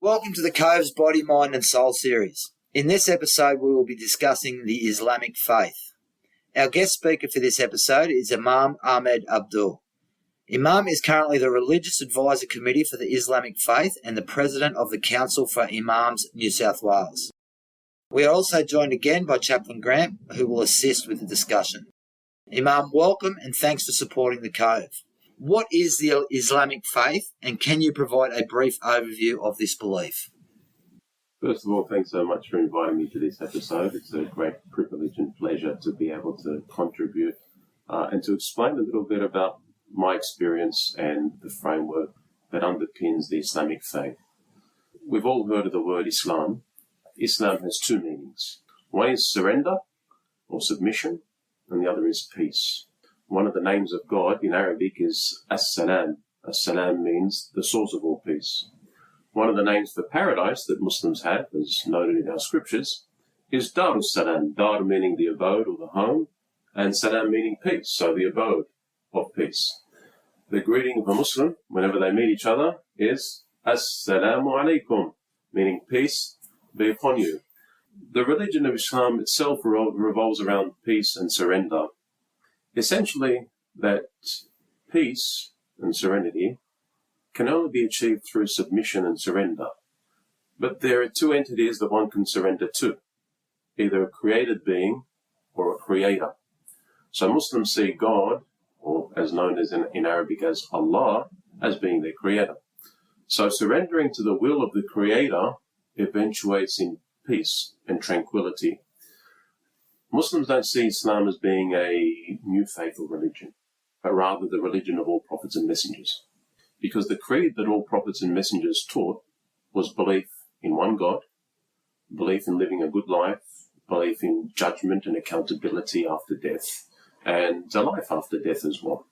Welcome to the Cove's Body, Mind and Soul series. In this episode, we will be discussing the Islamic faith. Our guest speaker for this episode is Imam Ahmed Abdo. Imam is currently the Religious Advisor Committee for the Islamic faith and the President of the Council for Imams, New South Wales. We are also joined again by Chaplain Grant, who will assist with the discussion. Imam, welcome and thanks for supporting the Cove. What is the Islamic faith, and can you provide a brief overview of this belief? First of all, thanks so much for inviting me to this episode. It's a great privilege and pleasure to be able to contribute and to explain a little bit about my experience and the framework that underpins the Islamic faith. We've all heard of the word Islam. Islam has two meanings. One is surrender or submission, and the other is peace. One of the names of God in Arabic is As-Salam. As-Salam means the source of all peace. One of the names for paradise that Muslims have, as noted in our scriptures, is Dar-us-Salam. Dar meaning the abode or the home, and Salam meaning peace, so the abode of peace. The greeting of a Muslim, whenever they meet each other, is As-Salamu alaykum, meaning peace be upon you. The religion of Islam itself revolves around peace and surrender. Essentially, that peace and serenity can only be achieved through submission and surrender. But there are two entities that one can surrender to, either a created being or a creator. So Muslims see God, or as known as in Arabic as Allah, as being their creator. So surrendering to the will of the creator eventuates in peace and tranquility. Muslims don't see Islam as being a new faith or religion, but rather the religion of all prophets and messengers. Because the creed that all prophets and messengers taught was belief in one God, belief in living a good life, belief in judgment and accountability after death, and a life after death as well.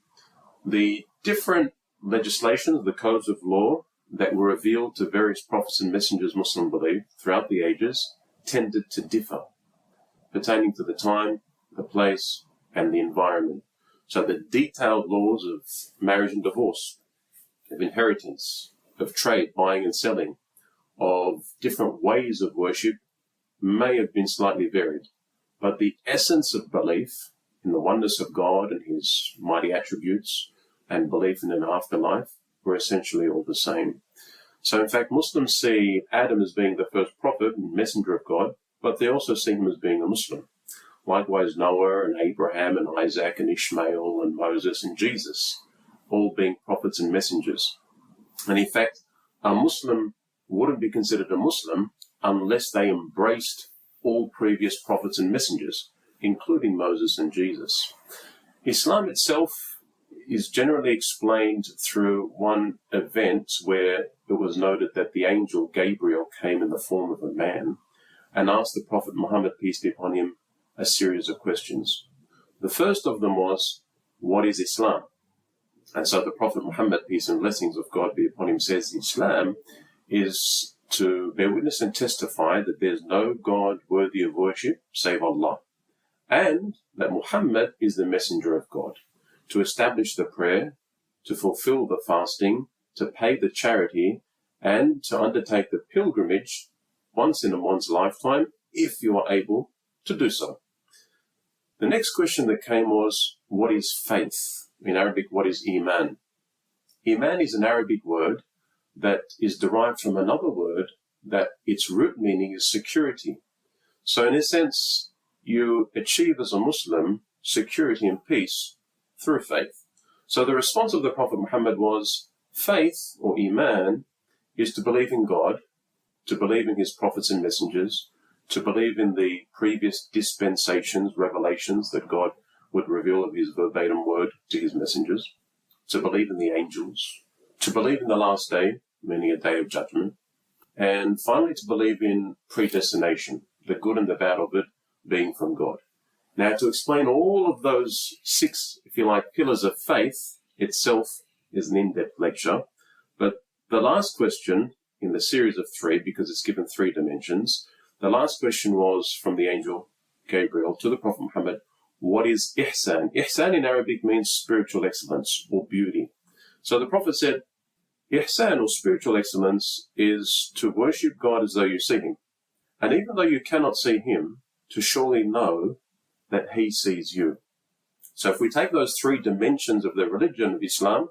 The different legislations, the codes of law that were revealed to various prophets and messengers, Muslim belief, throughout the ages, tended to differ, pertaining to the time, the place, and the environment. So the detailed laws of marriage and divorce, of inheritance, of trade, buying and selling, of different ways of worship may have been slightly varied. But the essence of belief in the oneness of God and his mighty attributes and belief in an afterlife were essentially all the same. So in fact, Muslims see Adam as being the first prophet and messenger of God, but they also see him as being a Muslim. Likewise, Noah and Abraham and Isaac and Ishmael and Moses and Jesus, all being prophets and messengers. And in fact, a Muslim wouldn't be considered a Muslim unless they embraced all previous prophets and messengers, including Moses and Jesus. Islam itself is generally explained through one event where it was noted that the angel Gabriel came in the form of a man and asked the Prophet Muhammad, peace be upon him, a series of questions. The first of them was, what is Islam? And so the Prophet Muhammad, peace and blessings of God be upon him, says Islam is to bear witness and testify that there's no God worthy of worship save Allah, and that Muhammad is the messenger of God, to establish the prayer, to fulfill the fasting, to pay the charity, and to undertake the pilgrimage once in one's lifetime, if you are able to do so. The next question that came was, what is faith? In Arabic, what is Iman? Iman is an Arabic word that is derived from another word that its root meaning is security. So in a sense, you achieve as a Muslim security and peace through faith. So the response of the Prophet Muhammad was, faith, or Iman, is to believe in God, to believe in his prophets and messengers, to believe in the previous dispensations, revelations that God would reveal of his verbatim word to his messengers, to believe in the angels, to believe in the last day, meaning a day of judgment, and finally to believe in predestination, the good and the bad of it being from God. Now, to explain all of those 6, if you like, pillars of faith itself is an in-depth lecture, but the last question in the series of 3, because it's given 3 dimensions, the last question was from the angel Gabriel to the Prophet Muhammad, what is ihsan? Ihsan in Arabic means spiritual excellence or beauty. So the Prophet said, Ihsan, or spiritual excellence, is to worship God as though you see him. And even though you cannot see him, to surely know that he sees you. So if we take those three dimensions of the religion of Islam,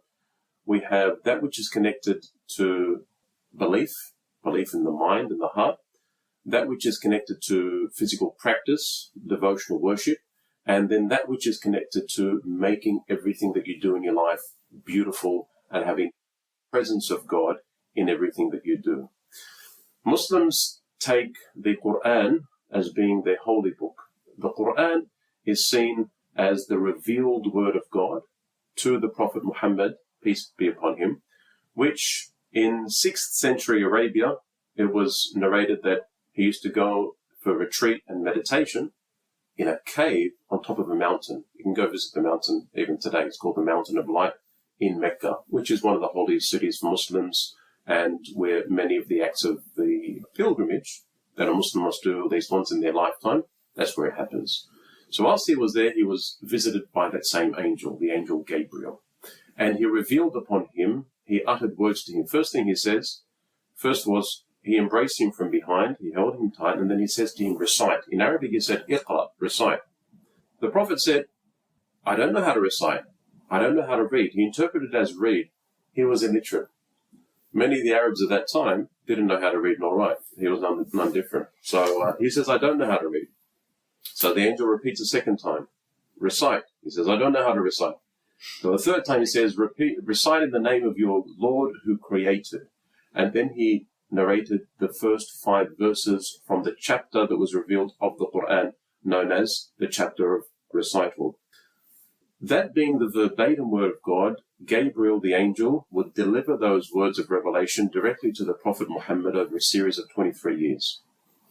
we have that which is connected to belief in the mind and the heart, that which is connected to physical practice, devotional worship, and then that which is connected to making everything that you do in your life beautiful and having the presence of God in everything that you do. Muslims take the Quran as being their holy book. The Quran is seen as the revealed word of God to the Prophet Muhammad, peace be upon him, which in 6th century Arabia, it was narrated that he used to go for retreat and meditation in a cave on top of a mountain. You can go visit the mountain even today. It's called the Mountain of Light in Mecca, which is one of the holiest cities for Muslims, and where many of the acts of the pilgrimage that a Muslim must do at least once in their lifetime, that's where it happens. So whilst he was there, he was visited by that same angel, the angel Gabriel. And he revealed upon him, he uttered words to him. First thing he says, first was, he embraced him from behind, he held him tight, and then he says to him, recite. In Arabic he said, iqra, recite. The Prophet said, I don't know how to recite. I don't know how to read. He interpreted it as read. He was illiterate. Many of the Arabs at that time didn't know how to read nor write. He was none different. So he says, I don't know how to read. So the angel repeats a second time, recite. He says, I don't know how to recite. So the third time he says, recite in the name of your Lord who created. And then he narrated the first 5 verses from the chapter that was revealed of the Quran, known as the chapter of recital. That being the verbatim word of God, Gabriel the angel would deliver those words of revelation directly to the Prophet Muhammad over a series of 23 years.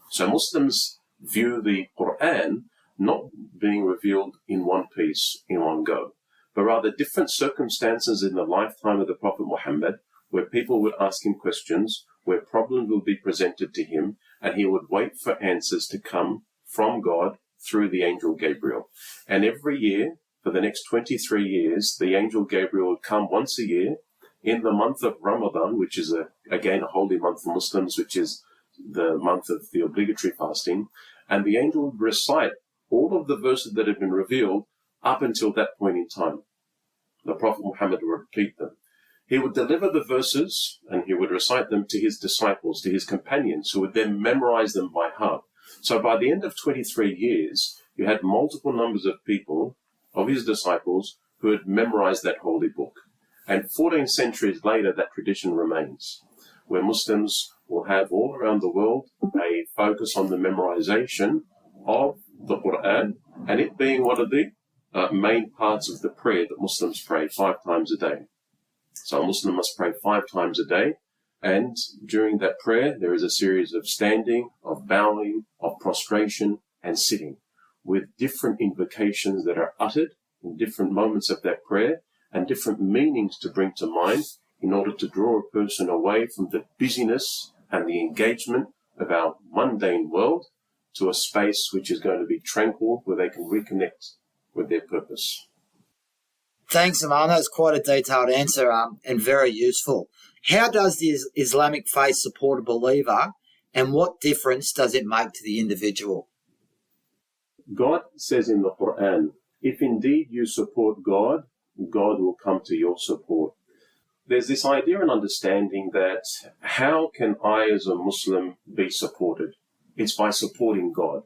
So Muslims view the Quran not being revealed in one piece, in one go, but rather different circumstances in the lifetime of the Prophet Muhammad, where people would ask him questions, where problems will be presented to him, and he would wait for answers to come from God through the angel Gabriel. And every year, for the next 23 years, the angel Gabriel would come once a year in the month of Ramadan, which is, again, a holy month for Muslims, which is the month of the obligatory fasting, and the angel would recite all of the verses that had been revealed up until that point in time. The Prophet Muhammad would repeat them. He would deliver the verses and he would recite them to his disciples, to his companions, who would then memorize them by heart. So by the end of 23 years, you had multiple numbers of people, of his disciples, who had memorized that holy book. And 14 centuries later, that tradition remains, where Muslims will have all around the world a focus on the memorization of the Quran, and it being one of the main parts of the prayer that Muslims pray 5 times a day. So a Muslim must pray 5 times a day, and during that prayer there is a series of standing, of bowing, of prostration, and sitting, with different invocations that are uttered in different moments of that prayer, and different meanings to bring to mind in order to draw a person away from the busyness and the engagement of our mundane world to a space which is going to be tranquil, where they can reconnect with their purpose. Thanks, Imam. That's quite a detailed answer and very useful. How does the Islamic faith support a believer, and what difference does it make to the individual? God says in the Quran, if indeed you support God, God will come to your support. There's this idea and understanding that how can I as a Muslim be supported? It's by supporting God.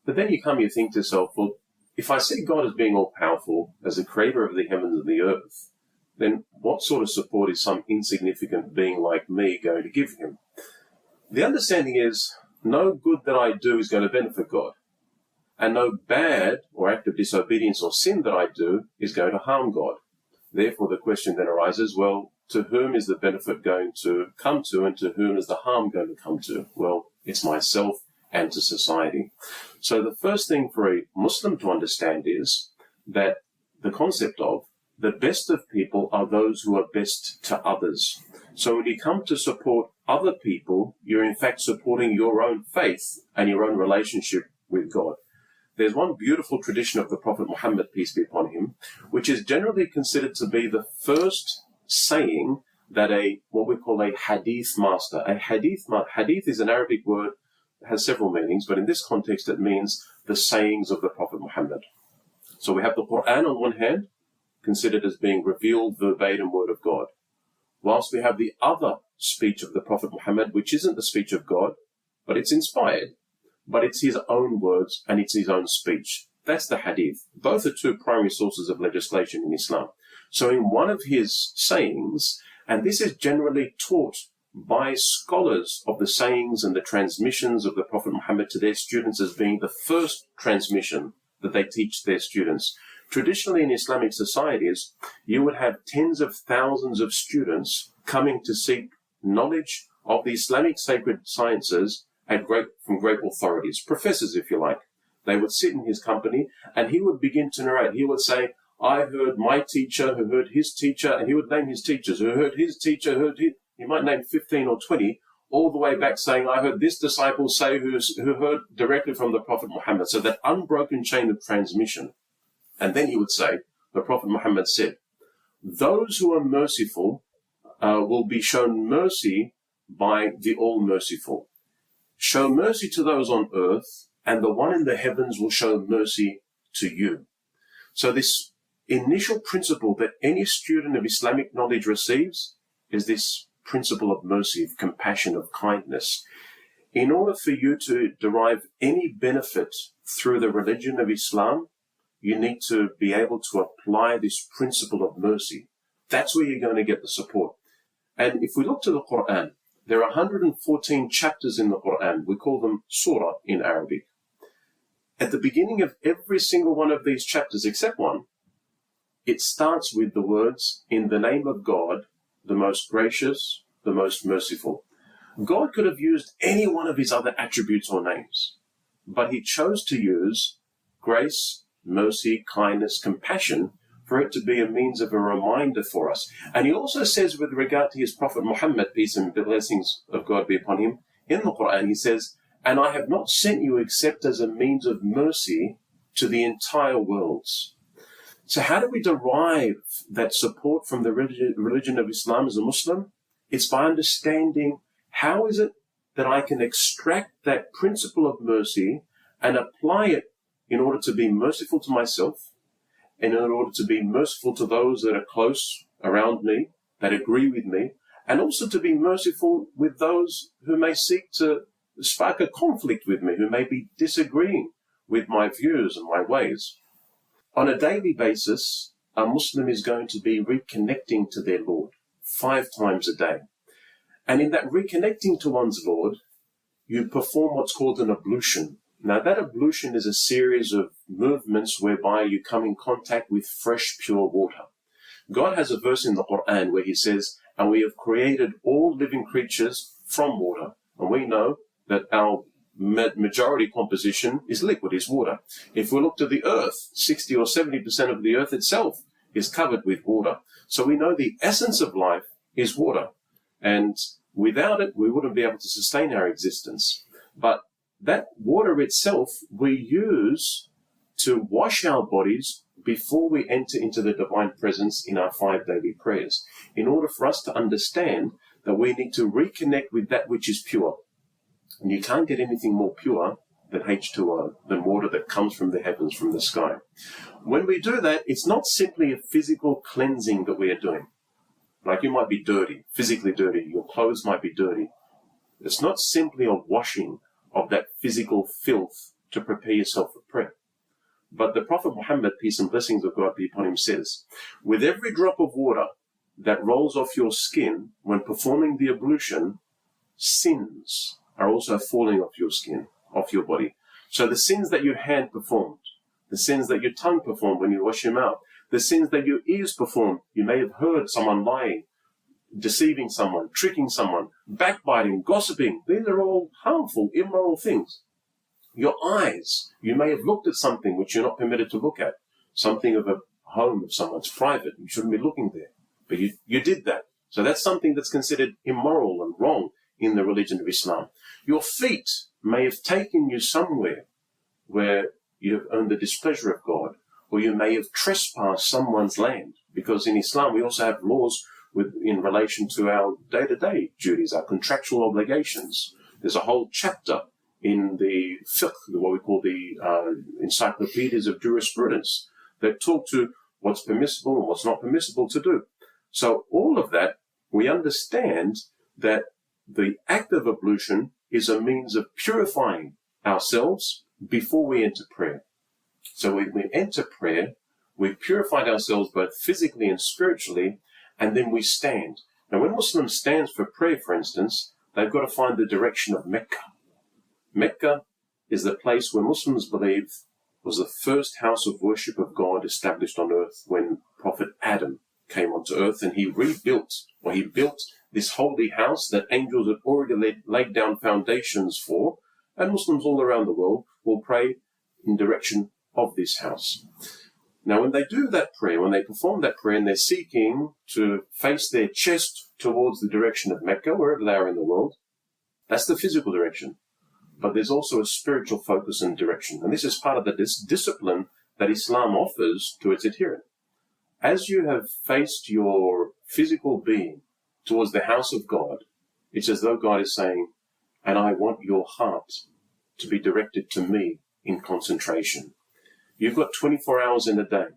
But then you think to yourself, well, if I see God as being all-powerful, as the creator of the heavens and the earth, then what sort of support is some insignificant being like me going to give him? The understanding is, no good that I do is going to benefit God, and no bad or act of disobedience or sin that I do is going to harm God. Therefore, the question then arises, well, to whom is the benefit going to come to, and to whom is the harm going to come to? Well, it's myself and to society. So the first thing for a Muslim to understand is that the concept of the best of people are those who are best to others. So when you come to support other people, you're in fact supporting your own faith and your own relationship with God. There's one beautiful tradition of the Prophet Muhammad, peace be upon him, which is generally considered to be the first saying that what we call a hadith master. Hadith is an Arabic word, has several meanings, but in this context it means the sayings of the Prophet Muhammad. So we have the Quran on one hand, considered as being revealed verbatim word of God, whilst we have the other speech of the Prophet Muhammad, which isn't the speech of God, but it's inspired, but it's his own words and it's his own speech. That's the hadith. Both are two primary sources of legislation in Islam. So in one of his sayings, and this is generally taught by scholars of the sayings and the transmissions of the Prophet Muhammad to their students as being the first transmission that they teach their students. Traditionally in Islamic societies, you would have tens of thousands of students coming to seek knowledge of the Islamic sacred sciences from great authorities, professors if you like. They would sit in his company and he would begin to narrate. He would say, I heard my teacher who heard his teacher, and he would name his teachers who heard his teacher, he might name 15 or 20, all the way back saying, I heard this disciple say who heard directly from the Prophet Muhammad. So that unbroken chain of transmission. And then he would say, the Prophet Muhammad said, those who are merciful will be shown mercy by the All-Merciful. Show mercy to those on earth, and the one in the heavens will show mercy to you. So this initial principle that any student of Islamic knowledge receives is this principle of mercy, of compassion, of kindness. In order for you to derive any benefit through the religion of Islam, you need to be able to apply this principle of mercy. That's where you're going to get the support. And if we look to the Quran, there are 114 chapters in the Quran. We call them surah in Arabic. At the beginning of every single one of these chapters, except one, it starts with the words, in the name of God, the most gracious, the most merciful. God could have used any one of his other attributes or names, but he chose to use grace, mercy, kindness, compassion for it to be a means of a reminder for us. And he also says with regard to his Prophet Muhammad, peace and blessings of God be upon him, in the Quran he says, and I have not sent you except as a means of mercy to the entire worlds. So how do we derive that support from the religion of Islam as a Muslim? It's by understanding how is it that I can extract that principle of mercy and apply it in order to be merciful to myself, and in order to be merciful to those that are close around me, that agree with me, and also to be merciful with those who may seek to spark a conflict with me, who may be disagreeing with my views and my ways. On a daily basis, a Muslim is going to be reconnecting to their Lord 5 times a day. And in that reconnecting to one's Lord, you perform what's called an ablution. Now, that ablution is a series of movements whereby you come in contact with fresh, pure water. God has a verse in the Quran where he says, and we have created all living creatures from water. And we know that our majority composition is liquid, is water. If we look to the earth, 60 or 70% of the earth itself is covered with water. So we know the essence of life is water. And without it, we wouldn't be able to sustain our existence. But that water itself we use to wash our bodies before we enter into the divine presence in our 5 daily prayers, in order for us to understand that we need to reconnect with that which is pure. And you can't get anything more pure than H2O, than water that comes from the heavens, from the sky. When we do that, it's not simply a physical cleansing that we are doing. Like you might be dirty, physically dirty, your clothes might be dirty. It's not simply a washing of that physical filth to prepare yourself for prayer. But the Prophet Muhammad, peace and blessings of God be upon him, says, with every drop of water that rolls off your skin when performing the ablution, sins are also falling off your skin, off your body. So the sins that your hand performed, the sins that your tongue performed when you wash your mouth, the sins that your ears performed, you may have heard someone lying, deceiving someone, tricking someone, backbiting, gossiping. These are all harmful, immoral things. Your eyes, you may have looked at something which you're not permitted to look at, something of a home of someone's private. You shouldn't be looking there, but you did that. So that's something that's considered immoral and wrong in the religion of Islam. Your feet may have taken you somewhere where you have earned the displeasure of God, or you may have trespassed someone's land, because in Islam we also have laws in relation to our day-to-day duties, our contractual obligations. There's a whole chapter in the fiqh, what we call the encyclopedias of jurisprudence, that talk to what's permissible and what's not permissible to do. So all of that, we understand that the act of ablution is a means of purifying ourselves before we enter prayer. So when we enter prayer, we've purified ourselves both physically and spiritually, and then we stand. Now, when Muslims stand for prayer, for instance, they've got to find the direction of Mecca. Mecca is the place where Muslims believe was the first house of worship of God established on earth when Prophet Adam came onto earth, and he built this holy house that angels had already laid down foundations for, and Muslims all around the world will pray in direction of this house. Now, when they do that prayer, when they perform that prayer, and they're seeking to face their chest towards the direction of Mecca, wherever they are in the world, that's the physical direction. But there's also a spiritual focus and direction. And this is part of the discipline that Islam offers to its adherent. As you have faced your physical being towards the house of God, it's as though God is saying, and I want your heart to be directed to me in concentration. You've got 24 hours in a day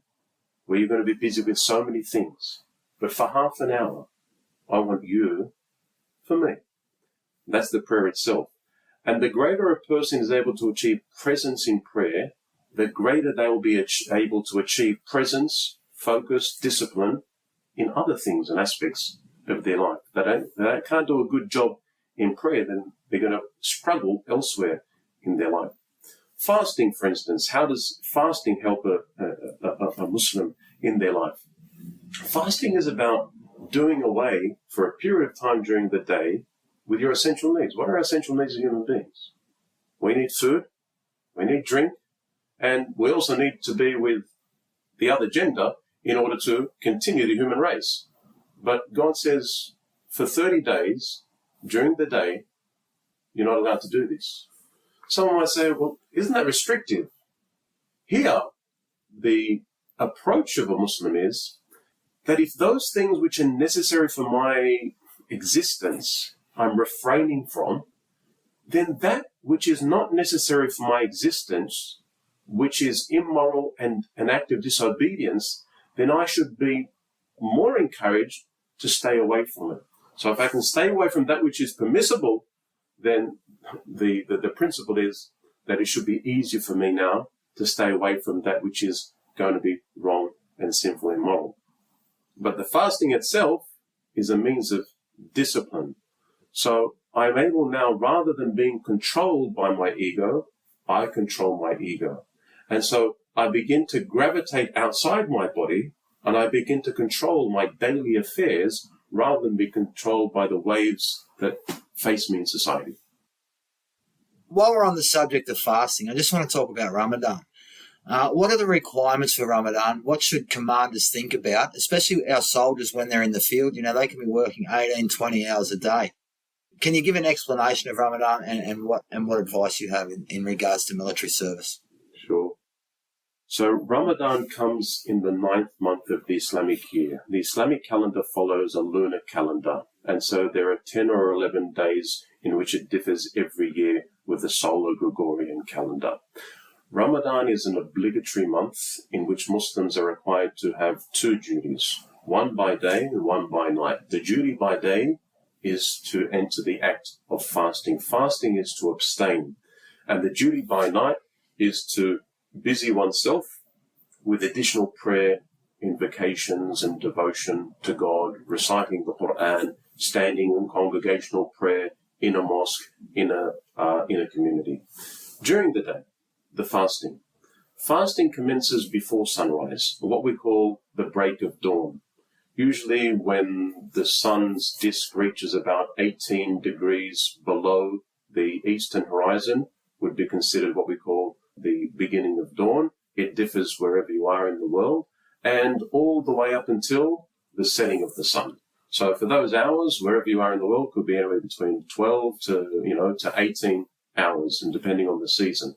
where you're going to be busy with so many things. But for half an hour, I want you for me. That's the prayer itself. And the greater a person is able to achieve presence in prayer, the greater they will be able to achieve presence, focus, discipline in other things and aspects of their life. They can't do a good job in prayer, then they're going to struggle elsewhere in their life. Fasting, for instance, how does fasting help a Muslim in their life? Fasting is about doing away for a period of time during the day with your essential needs. What are our essential needs as human beings? We need food, we need drink, and we also need to be with the other gender in order to continue the human race. But God says for 30 days during the day, you're not allowed to do this. Someone might say, well, isn't that restrictive? Here, the approach of a Muslim is that if those things which are necessary for my existence I'm refraining from, then that which is not necessary for my existence, which is immoral and an act of disobedience, then I should be more encouraged to stay away from it. So if I can stay away from that which is permissible, then the principle is that it should be easier for me now to stay away from that which is going to be wrong and sinful and immoral. But the fasting itself is a means of discipline. So I'm able now, rather than being controlled by my ego, I control my ego. And so I begin to gravitate outside my body, and I begin to control my daily affairs rather than be controlled by the waves that face me in society. While we're on the subject of fasting, I just want to talk about Ramadan. What are the requirements for Ramadan? What should commanders think about, especially our soldiers when they're in the field? You know, they can be working 18, 20 hours a day. Can you give an explanation of Ramadan and what advice you have in regards to military service? Sure. So Ramadan comes in the 9th month of the Islamic year. The Islamic calendar follows a lunar calendar, and so there are 10 or 11 days in which it differs every year with the solar Gregorian calendar. Ramadan is an obligatory month in which Muslims are required to have two duties, one by day and one by night. The duty by day is to enter the act of fasting. Fasting is to abstain. And the duty by night is to busy oneself with additional prayer, invocations and devotion to God, reciting the Quran, standing in congregational prayer in a mosque, in a community. During the day, the fasting. Fasting commences before sunrise, what we call the break of dawn. Usually when the sun's disk reaches about 18 degrees below the eastern horizon would be considered what we call the beginning of dawn. It differs wherever you are in the world, and all the way up until the setting of the sun. So for those hours, wherever you are in the world, could be anywhere between 12 to 18 hours, and depending on the season.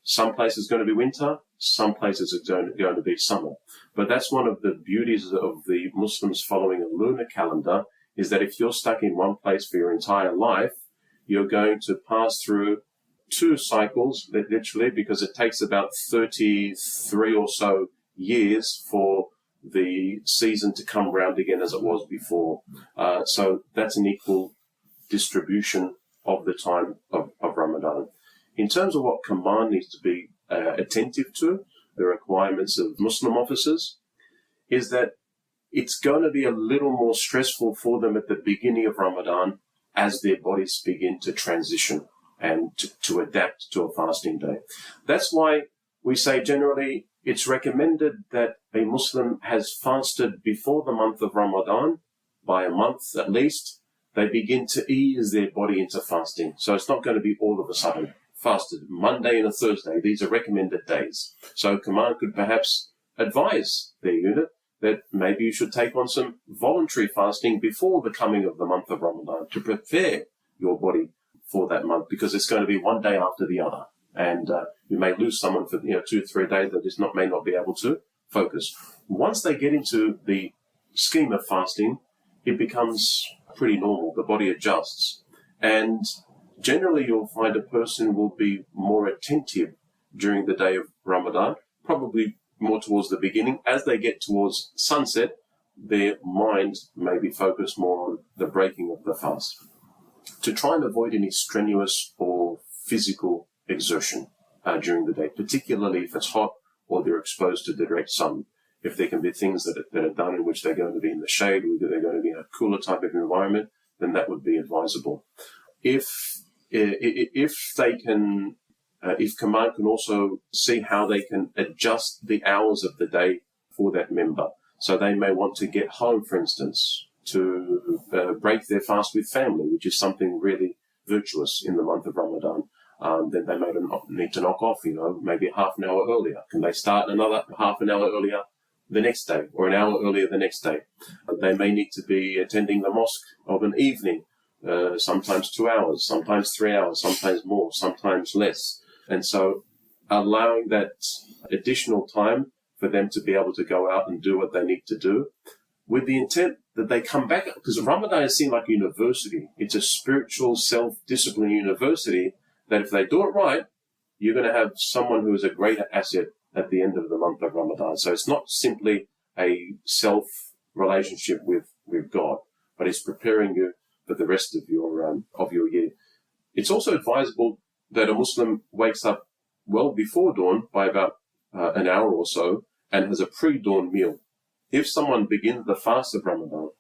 Some places are going to be winter, some places are going to be summer. But that's one of the beauties of the Muslims following a lunar calendar, is that if you're stuck in one place for your entire life, you're going to pass through 2 cycles, literally, because it takes about 33 or so years for the season to come round again as it was before. So that's an equal distribution of the time of Ramadan. In terms of what command needs to be attentive to, the requirements of Muslim officers, is that it's going to be a little more stressful for them at the beginning of Ramadan as their bodies begin to transition and to adapt to a fasting day. That's why we say generally it's recommended that a Muslim has fasted before the month of Ramadan by a month at least. They begin to ease their body into fasting. So it's not going to be all of a sudden fasted Monday and a Thursday. These are recommended days. So command could perhaps advise their unit that maybe you should take on some voluntary fasting before the coming of the month of Ramadan to prepare your body for that month, because it's going to be one day after the other. And you may lose someone for 2 or 3 days that just may not be able to focus. Once they get into the scheme of fasting, it becomes pretty normal. The body adjusts. And generally you'll find a person will be more attentive during the day of Ramadan, probably more towards the beginning. As they get towards sunset, their mind may be focused more on the breaking of the fast. To try and avoid any strenuous or physical exertion during the day, particularly if it's hot or they're exposed to the direct sun. If there can be things that are done in which they're going to be in the shade or they're going to be in a cooler type of environment, then that would be advisable. If they can, if command can also see how they can adjust the hours of the day for that member. So they may want to get home, for instance, to break their fast with family, which is something really virtuous in the month of Ramadan. Then they may need to knock off, maybe half an hour earlier. Can they start another half an hour earlier the next day, or an hour earlier the next day? They may need to be attending the mosque of an evening, sometimes 2 hours, sometimes 3 hours, sometimes more, sometimes less. And so allowing that additional time for them to be able to go out and do what they need to do, with the intent that they come back, because Ramadan is seen like a university. It's a spiritual self-discipline university that if they do it right, you're going to have someone who is a greater asset at the end of the month of Ramadan. So it's not simply a self-relationship with God, but it's preparing you for the rest of your year. It's also advisable that a Muslim wakes up well before dawn by about an hour or so and has a pre-dawn meal. If someone begins the fast of Ramadan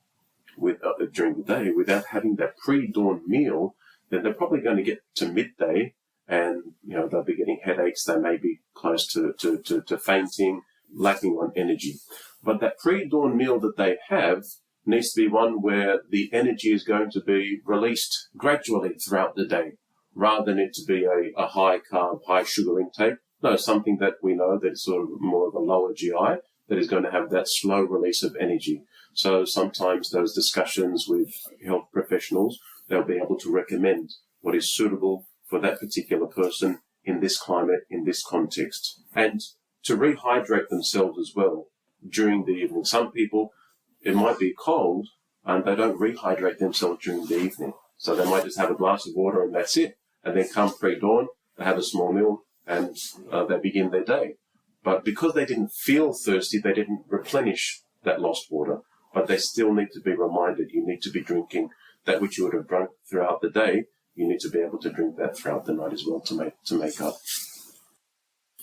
during the day without having that pre-dawn meal, then they're probably going to get to midday and they'll be getting headaches. They may be close to fainting, lacking on energy. But that pre-dawn meal that they have needs to be one where the energy is going to be released gradually throughout the day, rather than it to be a high carb, high sugar intake. No, something that we know that's sort of more of a lower GI that is going to have that slow release of energy. So sometimes those discussions with health professionals, they'll be able to recommend what is suitable for that particular person in this climate, in this context. And to rehydrate themselves as well during the evening. Some people, it might be cold and they don't rehydrate themselves during the evening. So they might just have a glass of water and that's it. And then come pre-dawn, they have a small meal and they begin their day. But because they didn't feel thirsty, they didn't replenish that lost water. But they still need to be reminded, you need to be drinking that which you would have drunk throughout the day. You need to be able to drink that throughout the night as well to make up.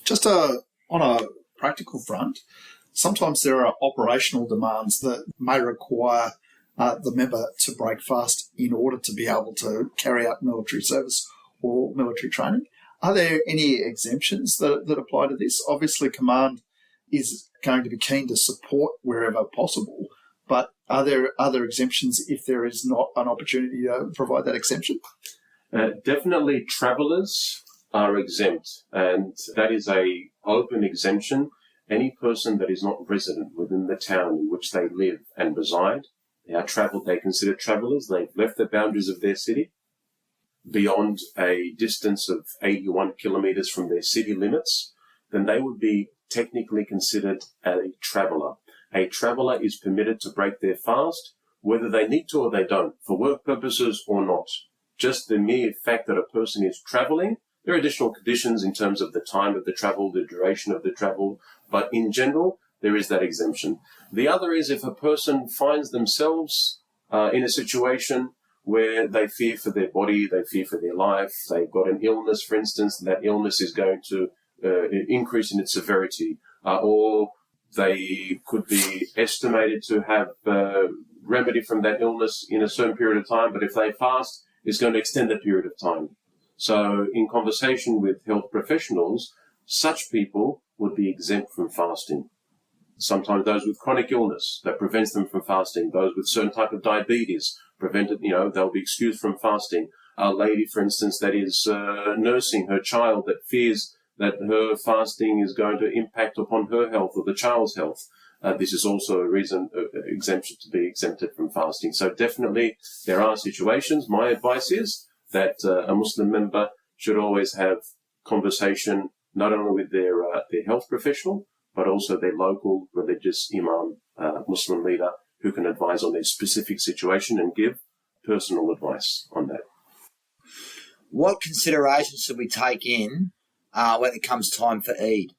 Just on a practical front, sometimes there are operational demands that may require the member to break fast in order to be able to carry out military service or military training. Are there any exemptions that apply to this? Obviously, command is going to be keen to support wherever possible, but are there other exemptions if there is not an opportunity to provide that exemption? Definitely travellers are exempt, and that is a open exemption. Any person that is not resident within the town in which they live and reside, they consider travellers. They've left the boundaries of their city. beyond a distance of 81 kilometers from their city limits, then they would be technically considered a traveler. A traveler is permitted to break their fast, whether they need to or they don't, for work purposes or not. Just the mere fact that a person is traveling, there are additional conditions in terms of the time of the travel, the duration of the travel, but in general, there is that exemption. The other is if a person finds themselves in a situation where they fear for their body, they fear for their life, they've got an illness, for instance, and that illness is going to increase in its severity, or they could be estimated to have remedy from that illness in a certain period of time, but if they fast, it's going to extend that period of time. So in conversation with health professionals, such people would be exempt from fasting. Sometimes those with chronic illness, that prevents them from fasting. Those with certain type of diabetes, they'll be excused from fasting. A lady, for instance, that is nursing her child that fears that her fasting is going to impact upon her health or the child's health. This is also a reason exemption to be exempted from fasting. So definitely there are situations. My advice is that a Muslim member should always have conversation not only with their health professional, but also their local religious imam, Muslim leader, who can advise on their specific situation and give personal advice on that. What considerations should we take in when it comes time for Eid?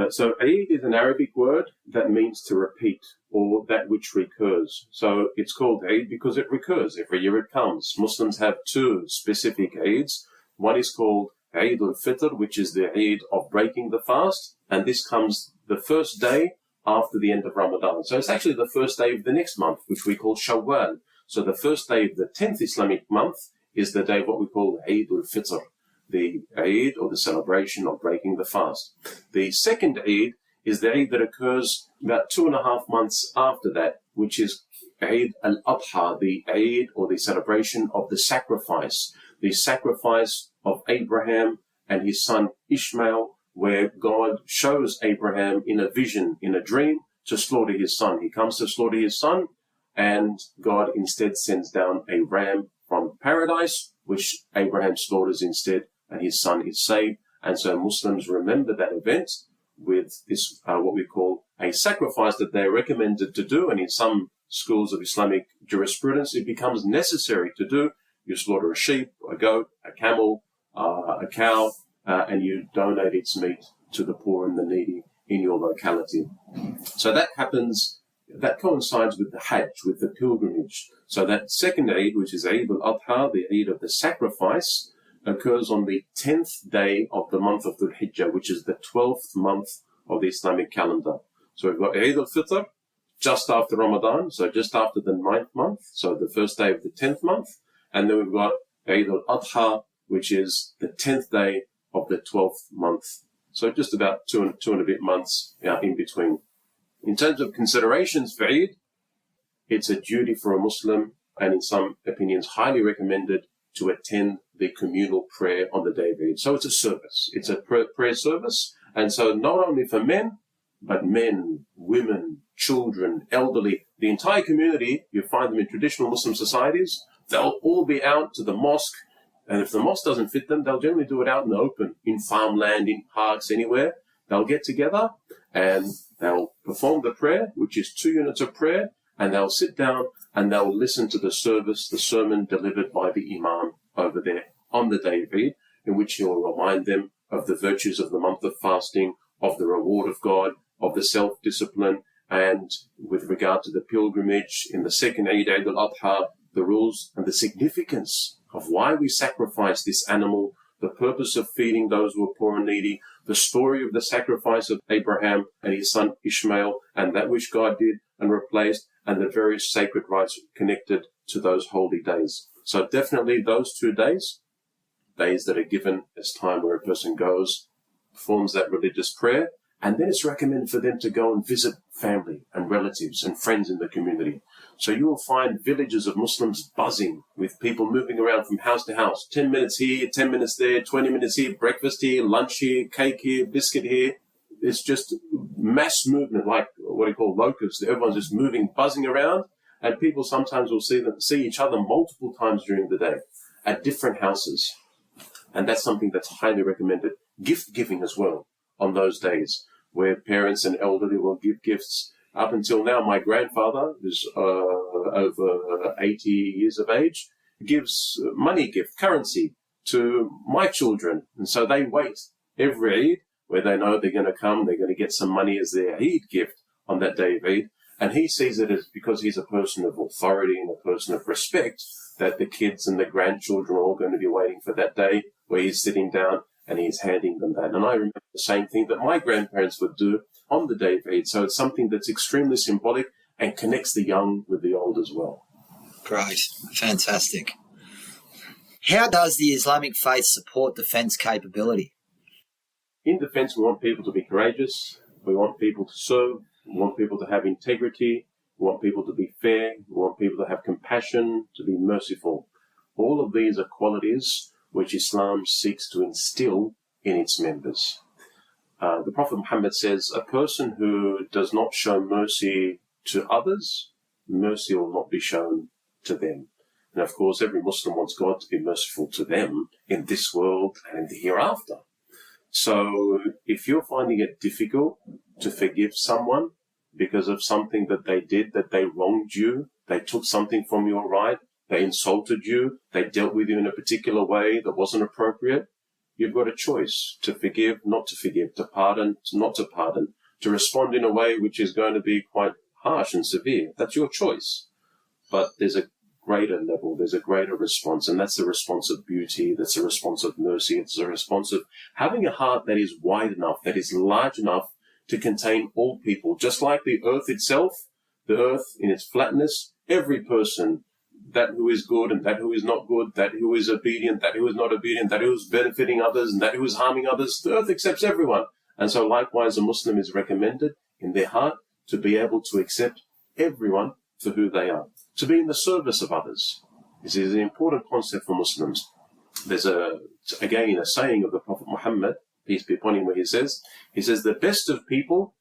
So Eid is an Arabic word that means to repeat, or that which recurs. So it's called Eid because it recurs. Every year it comes. Muslims have two specific Eids. One is called Eid al-Fitr, which is the Eid of breaking the fast, and this comes the first day after the end of Ramadan. So it's actually the first day of the next month, which we call Shawwal. So the first day of the 10th Islamic month is the day of what we call Eid al-Fitr, the Eid or the celebration of breaking the fast. The second Eid is the Eid that occurs about 2.5 months after that, which is Eid al-Adha, the Eid or the celebration of the sacrifice of Abraham and his son Ishmael, where God shows Abraham in a vision, in a dream, to slaughter his son. He comes to slaughter his son, and God instead sends down a ram from paradise, which Abraham slaughters instead, and his son is saved. And so Muslims remember that event with this, what we call a sacrifice that they're recommended to do, and in some schools of Islamic jurisprudence, it becomes necessary to do. You slaughter a sheep, a goat, a camel, a cow, and you donate its meat to the poor and the needy in your locality. So that happens, that coincides with the Hajj, with the pilgrimage. So that second Eid, which is Eid al-Adha, the Eid of the sacrifice, occurs on the 10th day of the month of Dhul Hijjah, which is the 12th month of the Islamic calendar. So we've got Eid al-Fitr just after Ramadan, so just after the 9th month, so the first day of the 10th month. And then we've got Eid al-Adha, which is the 10th day of the 12th month. So just about two and a bit months in between. In terms of considerations for Eid, it's a duty for a Muslim, and in some opinions highly recommended, to attend the communal prayer on the day of Eid. So it's a service. It's a prayer service. And so not only for men, but men, women, children, elderly, the entire community, you find them in traditional Muslim societies, they'll all be out to the mosque. And if the mosque doesn't fit them, they'll generally do it out in the open, in farmland, in parks, anywhere. They'll get together and they'll perform the prayer, which is 2 units of prayer, and they'll sit down and they'll listen to the service, the sermon delivered by the Imam over there on the day of Eid, in which he'll remind them of the virtues of the month of fasting, of the reward of God, of the self-discipline, and with regard to the pilgrimage in the second Eid, Eid al-Adha, the rules and the significance of why we sacrifice this animal, the purpose of feeding those who are poor and needy, the story of the sacrifice of Abraham and his son Ishmael, and that which God did and replaced, and the various sacred rites connected to those holy days. So definitely those 2 days that are given as time where a person goes, performs that religious prayer, and then it's recommended for them to go and visit family and relatives and friends in the community. So you will find villages of Muslims buzzing with people moving around from house to house. 10 minutes here, 10 minutes there, 20 minutes here, breakfast here, lunch here, cake here, biscuit here. It's just mass movement, like what you call locusts. Everyone's just moving, buzzing around, and people sometimes will see each other multiple times during the day. at different houses. And that's something that's highly recommended. Gift giving as well on those days, where parents and elderly will give gifts. Up until now, my grandfather, who's over 80 years of age, gives money gift, currency, to my children. And so they wait every Eid, where they know they're going to come, they're going to get some money as their Eid gift on that day of Eid. And he sees it as, because he's a person of authority and a person of respect, that the kids and the grandchildren are all going to be waiting for that day where he's sitting down and he's handing them that. And I remember the same thing that my grandparents would do on the day of Eid. So it's something that's extremely symbolic and connects the young with the old as well. Great. Fantastic. How does the Islamic faith support defence capability? In defence, we want people to be courageous. We want people to serve. We want people to have integrity. We want people to be fair. We want people to have compassion, to be merciful. All of these are qualities which Islam seeks to instill in its members. The Prophet Muhammad says, a person who does not show mercy to others, mercy will not be shown to them. And of course, every Muslim wants God to be merciful to them in this world and in the hereafter. So if you're finding it difficult to forgive someone because of something that they did, that they wronged you, they took something from your right, they insulted you, they dealt with you in a particular way that wasn't appropriate, you've got a choice to forgive, not to forgive, to pardon, not to pardon, to respond in a way which is going to be quite harsh and severe. That's your choice. But there's a greater level, there's a greater response, and that's the response of beauty, that's a response of mercy, it's a response of having a heart that is wide enough, that is large enough to contain all people. Just like the earth itself, the earth in its flatness, every person, that who is good and that who is not good, that who is obedient, that who is not obedient, that who is benefiting others and that who is harming others, the earth accepts everyone. And so likewise, a Muslim is recommended in their heart to be able to accept everyone for who they are, to be in the service of others. This is an important concept for Muslims. There's again a saying of the Prophet Muhammad, peace be upon him, where he says, the best of people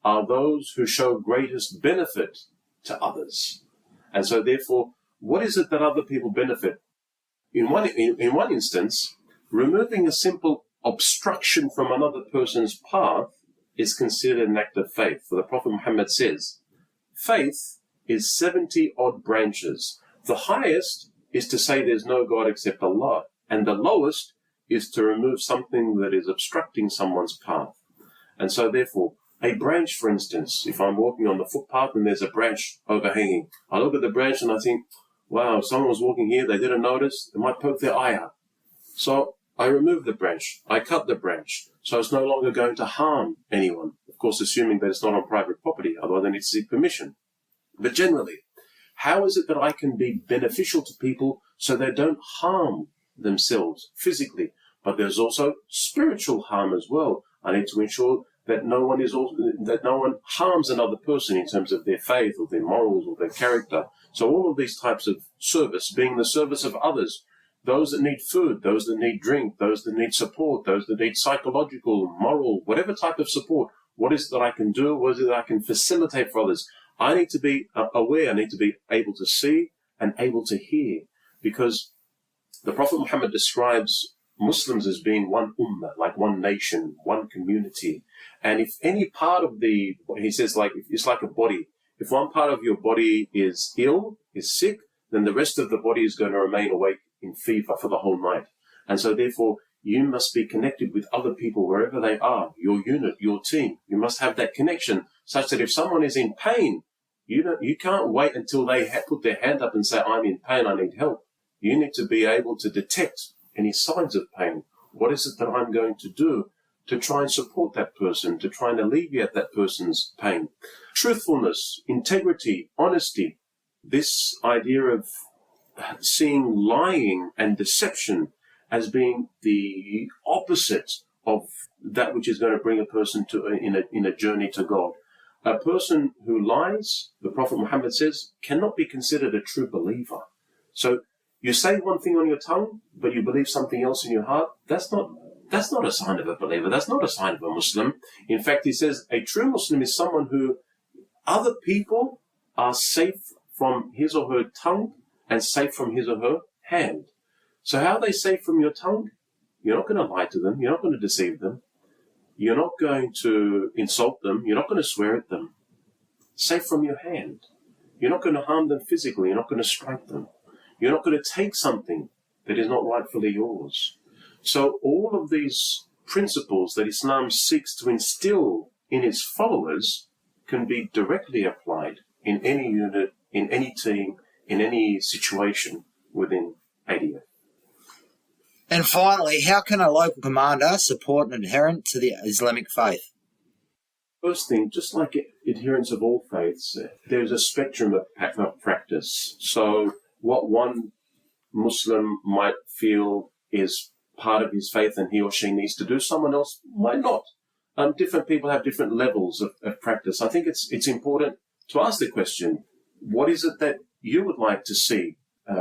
are those who show greatest benefit to others. And so therefore, what is it that other people benefit? In one instance, removing a simple obstruction from another person's path is considered an act of faith. For the Prophet Muhammad says, faith is 70 odd branches. The highest is to say there's no God except Allah, and the lowest is to remove something that is obstructing someone's path. And so therefore, a branch, for instance, if I'm walking on the footpath and there's a branch overhanging, I look at the branch and I think, wow, if someone was walking here, they didn't notice, they might poke their eye out. So I remove the branch, I cut the branch, so it's no longer going to harm anyone. Of course, assuming that it's not on private property, otherwise they need to seek permission. But generally, how is it that I can be beneficial to people so they don't harm themselves physically? But there's also spiritual harm as well. I need to ensure that no one harms another person in terms of their faith or their morals or their character. So all of these types of service, being the service of others, those that need food, those that need drink, those that need support, those that need psychological, moral, whatever type of support, what is it that I can do? What is it that I can facilitate for others? I need to be aware, I need to be able to see and able to hear, because the Prophet Muhammad describes Muslims as being one ummah, like one nation, one community. And if any part of he says, like, it's like a body. If one part of your body is ill, is sick, then the rest of the body is going to remain awake in fever for the whole night. And so therefore, you must be connected with other people wherever they are, your unit, your team. You must have that connection such that if someone is in pain, you can't wait until they put their hand up and say, I'm in pain, I need help. You need to be able to detect any signs of pain. What is it that I'm going to do to try and support that person, to try and alleviate that person's pain? Truthfulness, integrity, honesty, this idea of seeing lying and deception as being the opposite of that which is going to bring a person to in a journey to God. A person who lies, the Prophet Muhammad says, cannot be considered a true believer. So you say one thing on your tongue, but you believe something else in your heart. That's not a sign of a believer. That's not a sign of a Muslim. In fact, he says a true Muslim is someone who other people are safe from his or her tongue and safe from his or her hand. So how are they safe from your tongue? You're not going to lie to them. You're not going to deceive them. You're not going to insult them. You're not going to swear at them. Safe from your hand. You're not going to harm them physically. You're not going to strike them. You're not going to take something that is not rightfully yours. So all of these principles that Islam seeks to instill in its followers can be directly applied in any unit, in any team, in any situation within ADF. And finally, how can a local commander support an adherent to the Islamic faith? First thing, just like adherents of all faiths, there's a spectrum of practice. So what one Muslim might feel is part of his faith and he or she needs to do, someone else might not. Different people have different levels of practice. I think it's important to ask the question, what is it that you would like to see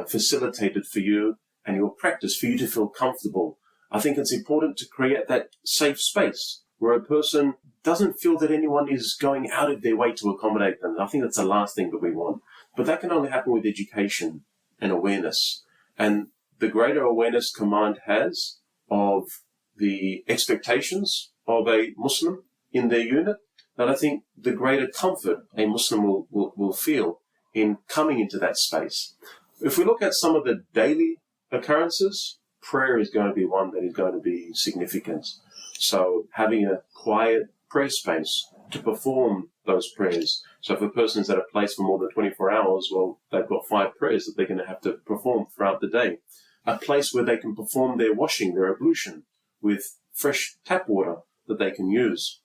facilitated for you and your practice, for you to feel comfortable? I think it's important to create that safe space where a person doesn't feel that anyone is going out of their way to accommodate them. I think that's the last thing that we want. But that can only happen with education and awareness. And the greater awareness command has of the expectations of a Muslim in their unit, then I think the greater comfort a Muslim will feel in coming into that space. If we look at some of the daily occurrences, prayer is going to be one that is going to be significant. So having a quiet prayer space to perform those prayers. So if a person is at a place for more than 24 hours, well, they've got 5 prayers that they're going to have to perform throughout the day. A place where they can perform their washing, their ablution, with fresh tap water that they can use.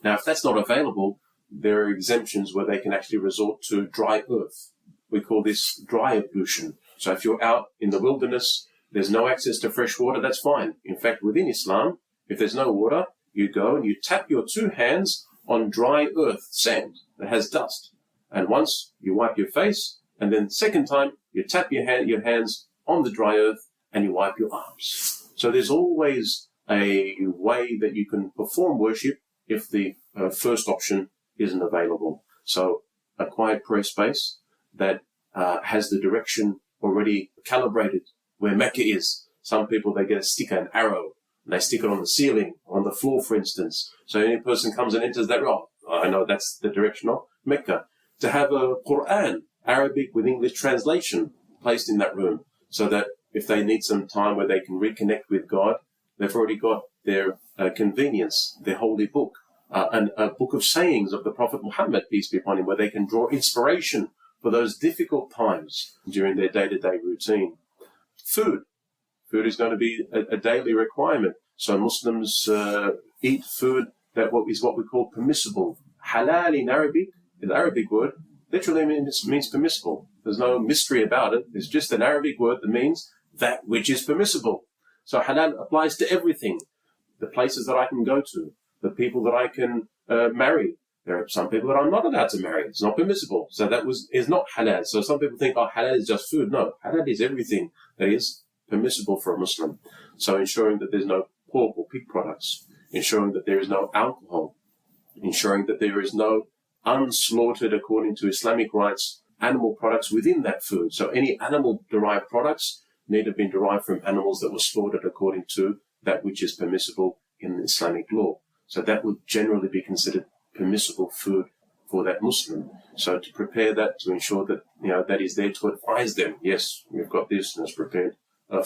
Now, if that's not available, there are exemptions where they can actually resort to dry earth. We call this dry ablution. So if you're out in the wilderness, there's no access to fresh water, that's fine. In fact, within Islam, if there's no water, you go and you tap your 2 hands on dry earth, sand that has dust. And once you wipe your face, and then second time, you tap your hands on the dry earth and you wipe your arms. So there's always a way that you can perform worship if the first option isn't available. So a quiet prayer space that has the direction already calibrated where Mecca is. Some people, they get a sticker, an arrow, and they stick it on the ceiling, on the floor, for instance. So any person comes and enters that, oh, I know that's the direction of Mecca. To have a Quran, Arabic with English translation, placed in that room, so that if they need some time where they can reconnect with God, they've already got their convenience, their holy book, and a book of sayings of the Prophet Muhammad, peace be upon him, where they can draw inspiration for those difficult times during their day-to-day routine. Food. Food is going to be a daily requirement. So Muslims eat food that is what we call permissible. Halal in Arabic, the Arabic word, literally means permissible. There's no mystery about it. It's just an Arabic word that means that which is permissible. So halal applies to everything. The places that I can go to, the people that I can marry. There are some people that I'm not allowed to marry. It's not permissible. So that is not halal. So some people think, oh, halal is just food. No, halal is everything that is permissible for a Muslim. So ensuring that there's no pork or pig products, ensuring that there is no alcohol, ensuring that there is no unslaughtered, according to Islamic rights, animal products within that food. So any animal-derived products need to have been derived from animals that were slaughtered according to that which is permissible in Islamic law. So that would generally be considered permissible food for that Muslim. So to prepare that, to ensure that, that is there to advise them, yes, we've got this and it's prepared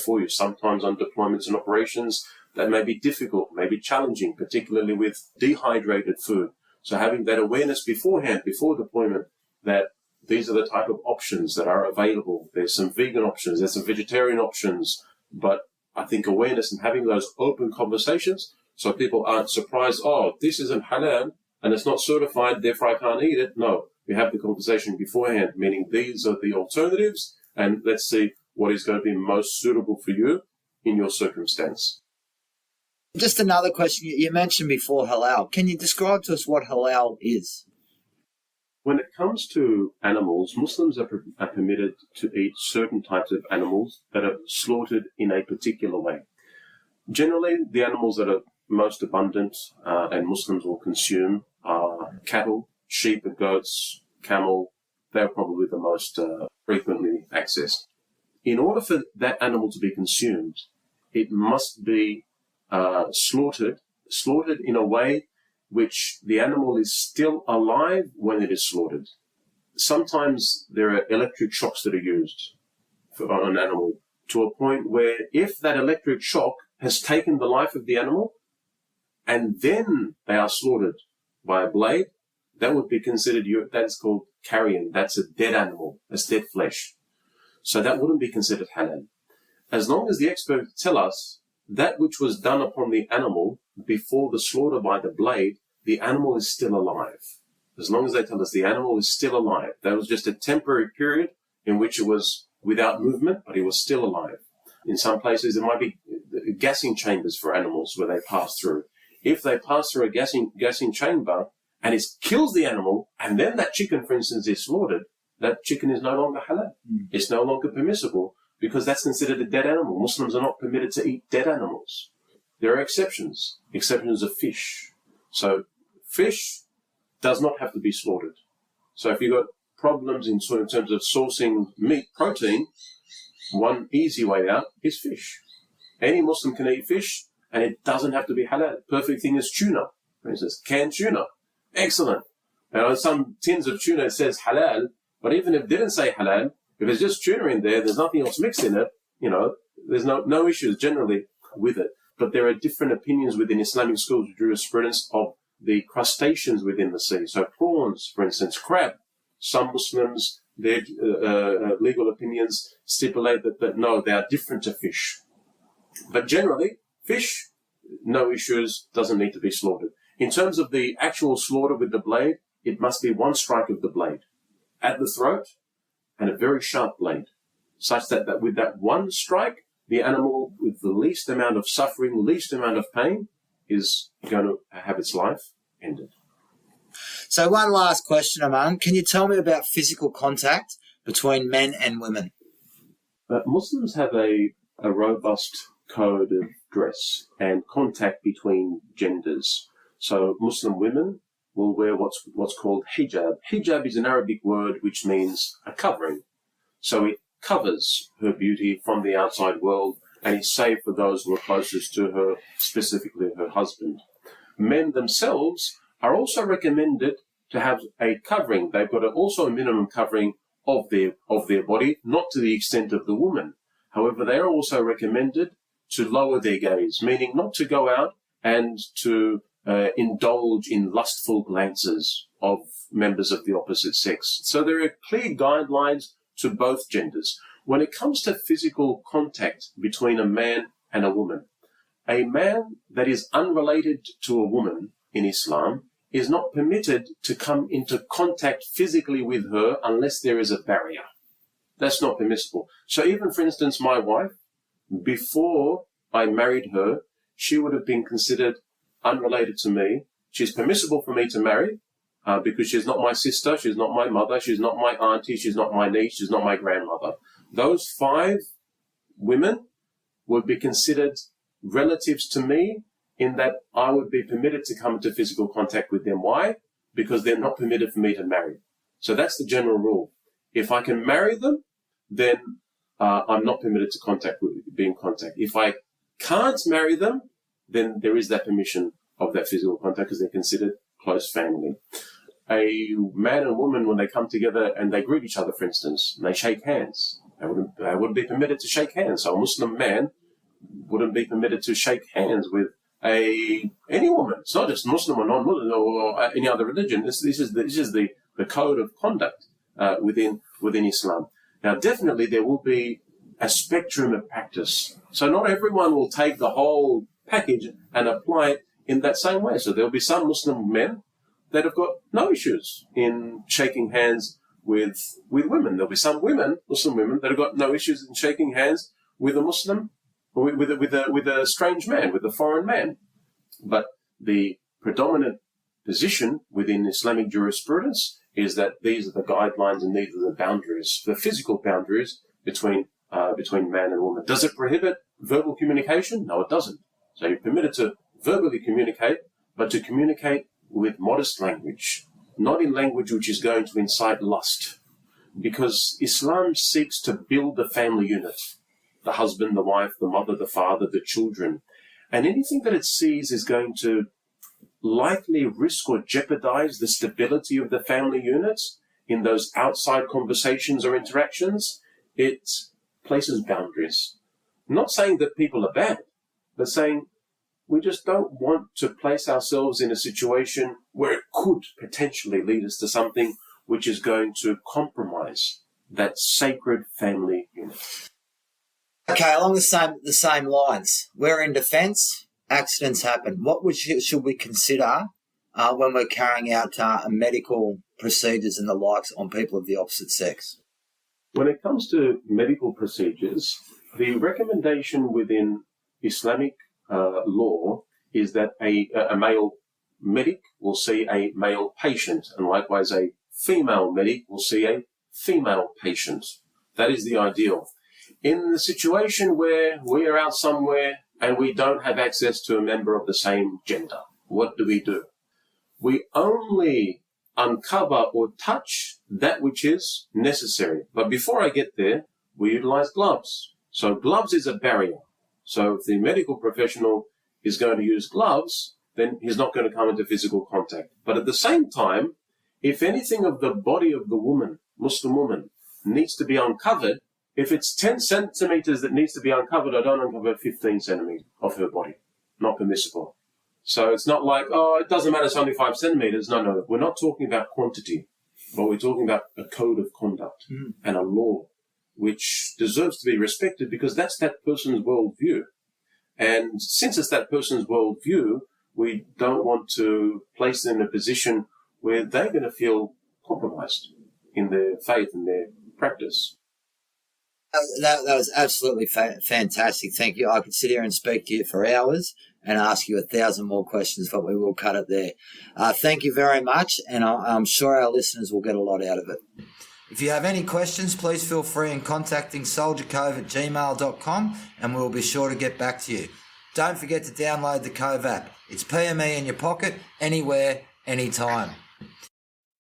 for you. Sometimes on deployments and operations, that may be difficult, may be challenging, particularly with dehydrated food. So having that awareness beforehand, before deployment, that these are the type of options that are available. There's some vegan options, there's some vegetarian options, but I think awareness and having those open conversations so people aren't surprised, oh, this isn't halal and it's not certified, therefore I can't eat it. No, we have the conversation beforehand, meaning these are the alternatives and let's see what is going to be most suitable for you in your circumstance. Just another question. You mentioned before halal. Can you describe to us what halal is? When it comes to animals, Muslims are permitted to eat certain types of animals that are slaughtered in a particular way. Generally, the animals that are most abundant and Muslims will consume are cattle, sheep and goats, camel. They're probably the most frequently accessed. in order for that animal to be consumed, it must be slaughtered in a way which the animal is still alive when it is slaughtered. Sometimes there are electric shocks that are used on an animal to a point where if that electric shock has taken the life of the animal and then they are slaughtered by a blade, that would be considered, that is called carrion. That's a dead animal. That's dead flesh. So that wouldn't be considered halal. As long as the experts tell us that which was done upon the animal before the slaughter by the blade, the animal is still alive. As long as they tell us the animal is still alive. That was just a temporary period in which it was without movement, but it was still alive. In some places, there might be gassing chambers for animals where they pass through. If they pass through a gassing chamber and it kills the animal, and then that chicken, for instance, is slaughtered, that chicken is no longer halal. It's no longer permissible because that's considered a dead animal. Muslims are not permitted to eat dead animals. There are exceptions of fish. So fish does not have to be slaughtered. So if you've got problems in terms of sourcing meat, protein, one easy way out is fish. Any Muslim can eat fish, and it doesn't have to be halal. Perfect thing is tuna, for instance, canned tuna. Excellent. Now, on some tins of tuna it says halal, but even if it didn't say halal, if it's just tuna in there, there's nothing else mixed in it, there's no issues generally with it. But there are different opinions within Islamic schools of jurisprudence of the crustaceans within the sea. So prawns, for instance, crab. Some Muslims, their legal opinions stipulate that no, they are different to fish. But generally, fish, no issues, doesn't need to be slaughtered. In terms of the actual slaughter with the blade, it must be one strike of the blade at the throat and a very sharp blade, such that with that one strike, the animal with the least amount of suffering, least amount of pain, is going to have its life ended. So one last question, Imam. Can you tell me about physical contact between men and women? Muslims have a robust code of dress and contact between genders. So Muslim women will wear what's called hijab. Hijab is an Arabic word which means a covering. So it covers her beauty from the outside world and is safe for those who are closest to her, specifically her husband. Men themselves are also recommended to have a covering. They've got also a minimum covering of their body, not to the extent of the woman. However, they are also recommended to lower their gaze, meaning not to go out and to indulge in lustful glances of members of the opposite sex. So there are clear guidelines to both genders. When it comes to physical contact between a man and a woman, a man that is unrelated to a woman in Islam is not permitted to come into contact physically with her unless there is a barrier. That's not permissible. So even, for instance, my wife, before I married her, she would have been considered unrelated to me. She's permissible for me to marry because she's not my sister, she's not my mother, she's not my auntie, she's not my niece, she's not my grandmother. Those 5 women would be considered relatives to me in that I would be permitted to come into physical contact with them. Why? Because they're not permitted for me to marry. So that's the general rule. If I can marry them, then I'm not permitted to be in contact. If I can't marry them, then there is that permission of that physical contact because they're considered close family. A man and woman, when they come together and they greet each other, for instance, and they shake hands, they wouldn't be permitted to shake hands. So a Muslim man wouldn't be permitted to shake hands with any woman. It's not just Muslim or non-Muslim or any other religion. This is the code of conduct within Islam. Now, definitely there will be a spectrum of practice. So not everyone will take the whole package and apply it in that same way. So there'll be some Muslim men that have got no issues in shaking hands with women. There'll be some Muslim women, that have got no issues in shaking hands with a Muslim, with a strange man, with a foreign man. But the predominant position within Islamic jurisprudence is that these are the guidelines and these are the boundaries, the physical boundaries between man and woman. Does it prohibit verbal communication? No, it doesn't. So you're permitted to verbally communicate, but to communicate with modest language, not in language which is going to incite lust, because Islam seeks to build a family unit. The husband, the wife, the mother, the father, the children. And anything that it sees is going to likely risk or jeopardize the stability of the family unit in those outside conversations or interactions, it places boundaries. Not saying that people are bad, but saying we just don't want to place ourselves in a situation where it could potentially lead us to something which is going to compromise that sacred family unit. Okay, along the same lines, we're in defence, accidents happen. What should we consider when we're carrying out medical procedures and the likes on people of the opposite sex? When it comes to medical procedures, the recommendation within Islamic law is that a male medic will see a male patient, and likewise a female medic will see a female patient. That is the ideal. In the situation where we are out somewhere and we don't have access to a member of the same gender, what do? We only uncover or touch that which is necessary. But before I get there, we utilize gloves. So gloves is a barrier. So if the medical professional is going to use gloves, then he's not going to come into physical contact. But at the same time, if anything of the body of the woman, Muslim woman, needs to be uncovered, if it's 10 centimeters that needs to be uncovered, I don't uncover 15 centimeters of her body. Not permissible. So it's not like, oh, it doesn't matter, it's only 5 centimeters. No. We're not talking about quantity, but we're talking about a code of conduct and a law which deserves to be respected because that's that person's worldview. And since it's that person's worldview, we don't want to place them in a position where they're going to feel compromised in their faith and their practice. That was absolutely fantastic. Thank you. I could sit here and speak to you for hours and ask you 1,000 more questions, but we will cut it there. Thank you very much, and I'm sure our listeners will get a lot out of it. If you have any questions, please feel free in contacting soldiercove@gmail.com, and we'll be sure to get back to you. Don't forget to download the Cove app. It's PME in your pocket, anywhere, anytime.